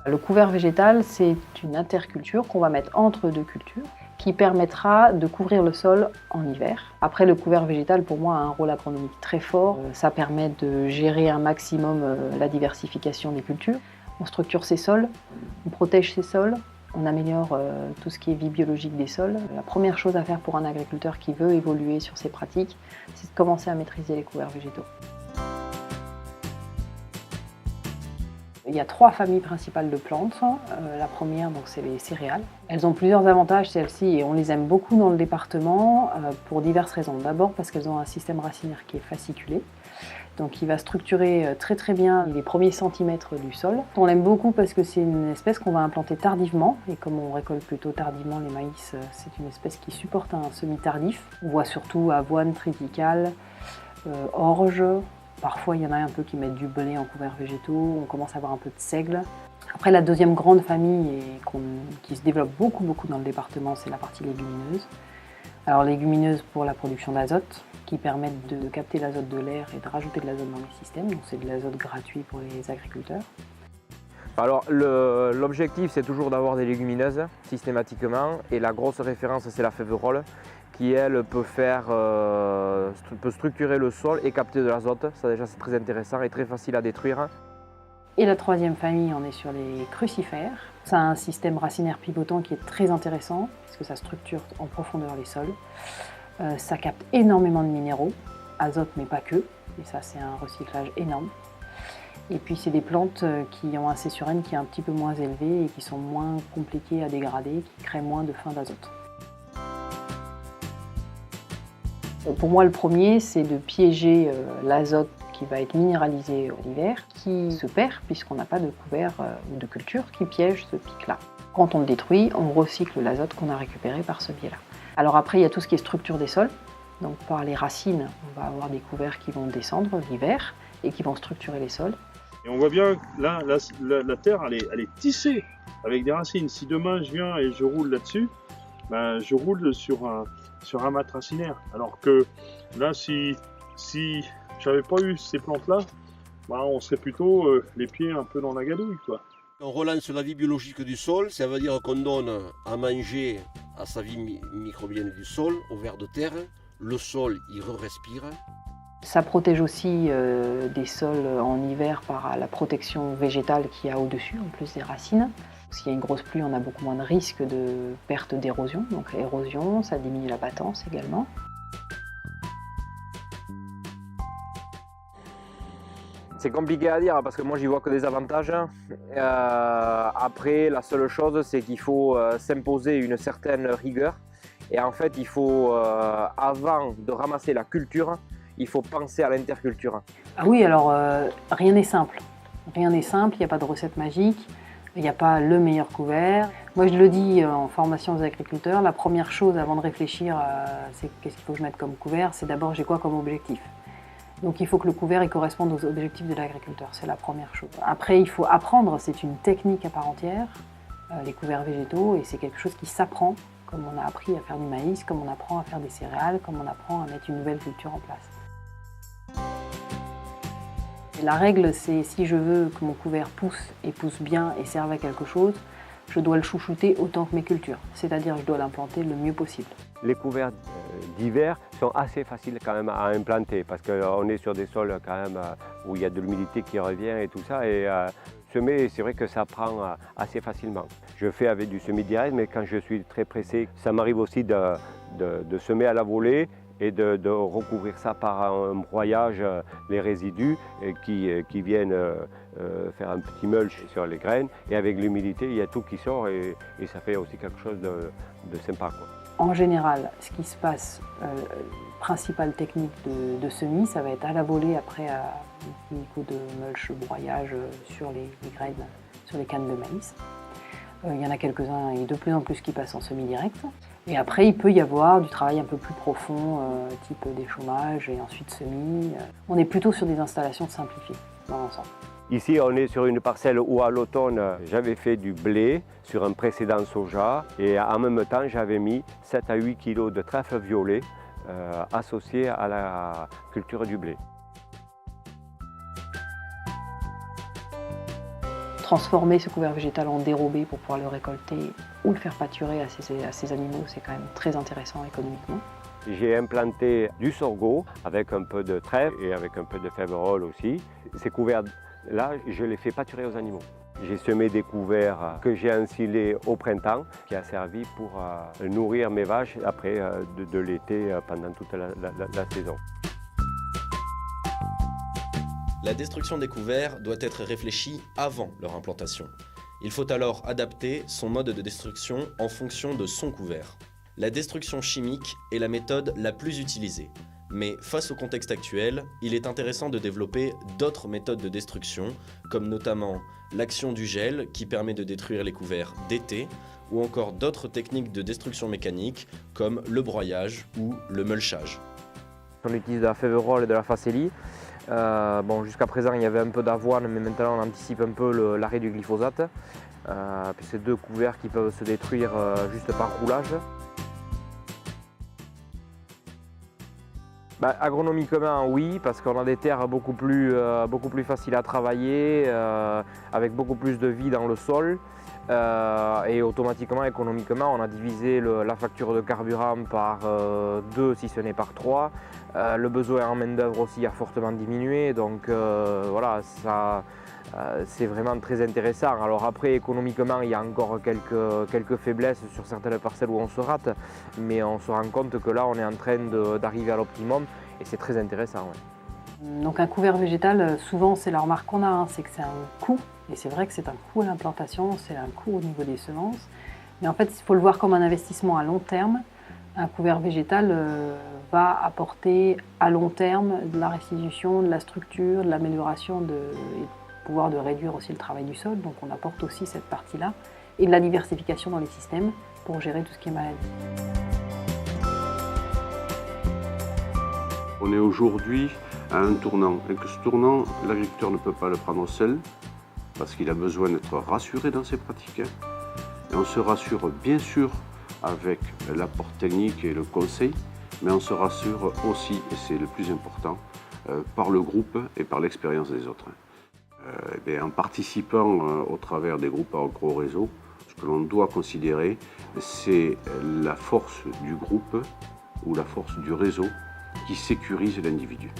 Le couvert végétal, c'est une interculture qu'on va mettre entre deux cultures qui permettra de couvrir le sol en hiver. Après, le couvert végétal, pour moi, a un rôle agronomique très fort. Ça permet de gérer un maximum la diversification des cultures. On structure ses sols, on protège ses sols, on améliore tout ce qui est vie biologique des sols. La première chose à faire pour un agriculteur qui veut évoluer sur ses pratiques, c'est de commencer à maîtriser les couverts végétaux. Il y a 3 familles principales de plantes. La première, c'est les céréales. Elles ont plusieurs avantages, celles-ci, et on les aime beaucoup dans le département pour diverses raisons. D'abord parce qu'elles ont un système racinaire qui est fasciculé, donc il va structurer très très bien les premiers centimètres du sol. On l'aime beaucoup parce que c'est une espèce qu'on va implanter tardivement, et comme on récolte plutôt tardivement les maïs, c'est une espèce qui supporte un semis tardif. On voit surtout avoine, triticale, orge. Parfois, il y en a un peu qui mettent du blé en couverts végétaux, on commence à avoir un peu de seigle. Après, la deuxième grande famille qui se développe beaucoup dans le département, c'est la partie légumineuse. Alors, légumineuses pour la production d'azote, qui permettent de capter l'azote de l'air et de rajouter de l'azote dans les systèmes, donc c'est de l'azote gratuit pour les agriculteurs. Alors l'objectif c'est toujours d'avoir des légumineuses systématiquement, et la grosse référence c'est la féverolle qui elle peut structurer le sol et capter de l'azote. Ça déjà c'est très intéressant et très facile à détruire. Et la troisième famille, on est sur les crucifères. Ça a un système racinaire pivotant qui est très intéressant puisque ça structure en profondeur les sols. Ça capte énormément de minéraux, azote mais pas que, et ça c'est un recyclage énorme. Et puis c'est des plantes qui ont un C sur N qui est un petit peu moins élevé et qui sont moins compliquées à dégrader, qui créent moins de fin d'azote. Pour moi, le premier, c'est de piéger l'azote qui va être minéralisé l'hiver, qui se perd puisqu'on n'a pas de couvert ou de culture qui piège ce pic-là. Quand on le détruit, on recycle l'azote qu'on a récupéré par ce biais-là. Alors après, il y a tout ce qui est structure des sols. Donc par les racines, on va avoir des couverts qui vont descendre l'hiver et qui vont structurer les sols. Et on voit bien que là, la terre, elle est tissée avec des racines. Si demain je viens et je roule là-dessus, ben, je roule sur un mat racinaire. Alors que là, si j'avais pas eu ces plantes-là, ben, on serait plutôt les pieds un peu dans la gadouille, quoi. On relance la vie biologique du sol, ça veut dire qu'on donne à manger à sa vie microbienne du sol, au vers de terre. Le sol, il respire. Ça protège aussi des sols en hiver par la protection végétale qu'il y a au-dessus, en plus des racines. S'il y a une grosse pluie, on a beaucoup moins de risques de perte d'érosion. Donc érosion, ça diminue la battance également. C'est compliqué à dire parce que moi j'y vois que des avantages. Après, la seule chose c'est qu'il faut s'imposer une certaine rigueur. Et en fait, il faut, avant de ramasser la culture, il faut penser à l'interculture. Ah oui, alors rien n'est simple. Rien n'est simple, il n'y a pas de recette magique, il n'y a pas le meilleur couvert. Moi je le dis en formation aux agriculteurs, la première chose avant de réfléchir c'est qu'est-ce qu'il faut que je mette comme couvert, c'est d'abord j'ai quoi comme objectif. Donc il faut que le couvert il corresponde aux objectifs de l'agriculteur, c'est la première chose. Après il faut apprendre, c'est une technique à part entière, les couverts végétaux, et c'est quelque chose qui s'apprend, comme on a appris à faire du maïs, comme on apprend à faire des céréales, comme on apprend à mettre une nouvelle culture en place. Et la règle c'est si je veux que mon couvert pousse et pousse bien et serve à quelque chose, je dois le chouchouter autant que mes cultures, c'est-à-dire je dois l'implanter le mieux possible. Les couverts d'hiver sont assez faciles quand même à implanter parce qu'on est sur des sols quand même où il y a de l'humidité qui revient et tout ça. Et semer, c'est vrai que ça prend assez facilement. Je fais avec du semis direct, mais quand je suis très pressé, ça m'arrive aussi de semer à la volée et de recouvrir ça par un broyage, les résidus qui viennent faire un petit mulch sur les graines. Et avec l'humidité, il y a tout qui sort et ça fait aussi quelque chose de sympa, quoi. En général, ce qui se passe, principale technique de semis, ça va être à la volée après un petit coup de mulch broyage sur les graines, sur les cannes de maïs. Il y en a quelques-uns et de plus en plus qui passent en semi direct. Et après, il peut y avoir du travail un peu plus profond, type déchômage et ensuite semis. On est plutôt sur des installations simplifiées dans l'ensemble. Ici, on est sur une parcelle où à l'automne, j'avais fait du blé sur un précédent soja et en même temps, j'avais mis 7 à 8 kg de trèfle violet associés à la culture du blé. transformer ce couvert végétal en dérobé pour pouvoir le récolter ou le faire pâturer à ces animaux, c'est quand même très intéressant économiquement. J'ai implanté du sorgho avec un peu de trèfle et avec un peu de fève-rôle aussi. Ces couverts-là, je les fais pâturer aux animaux. J'ai semé des couverts que j'ai ensilés au printemps, qui a servi pour nourrir mes vaches après de l'été pendant toute la saison. La destruction des couverts doit être réfléchie avant leur implantation. Il faut alors adapter son mode de destruction en fonction de son couvert. La destruction chimique est la méthode la plus utilisée, mais face au contexte actuel, il est intéressant de développer d'autres méthodes de destruction, comme notamment l'action du gel qui permet de détruire les couverts d'été, ou encore d'autres techniques de destruction mécanique comme le broyage ou le mulchage. On utilise de la fève-rôle et de la facélie. Jusqu'à présent il y avait un peu d'avoine, mais maintenant on anticipe un peu l'arrêt du glyphosate. Puis c'est 2 couverts qui peuvent se détruire juste par roulage. Agronomiquement oui, parce qu'on a des terres beaucoup plus faciles à travailler, avec beaucoup plus de vie dans le sol. Et automatiquement, économiquement, on a divisé la facture de carburant par 2 si ce n'est par 3. Le besoin en main d'œuvre aussi a fortement diminué, donc voilà, c'est vraiment très intéressant. Alors après, économiquement, il y a encore quelques faiblesses sur certaines parcelles où on se rate, mais on se rend compte que là, on est en train d'arriver à l'optimum et c'est très intéressant. Ouais. Donc un couvert végétal, souvent c'est la remarque qu'on a, hein, c'est que c'est un coût, et c'est vrai que c'est un coût à l'implantation, c'est un coût au niveau des semences, mais en fait il faut le voir comme un investissement à long terme. Un couvert végétal va apporter à long terme de la restitution, de la structure, de l'amélioration et pouvoir de réduire aussi le travail du sol, donc on apporte aussi cette partie-là, et de la diversification dans les systèmes pour gérer tout ce qui est maladie. On est aujourd'hui à un tournant, et que ce tournant, l'agriculteur ne peut pas le prendre seul, parce qu'il a besoin d'être rassuré dans ses pratiques. Et on se rassure bien sûr avec l'apport technique et le conseil, mais on se rassure aussi, et c'est le plus important, par le groupe et par l'expérience des autres. En participant au travers des groupes agro-réseau, ce que l'on doit considérer, c'est la force du groupe ou la force du réseau qui sécurise l'individu.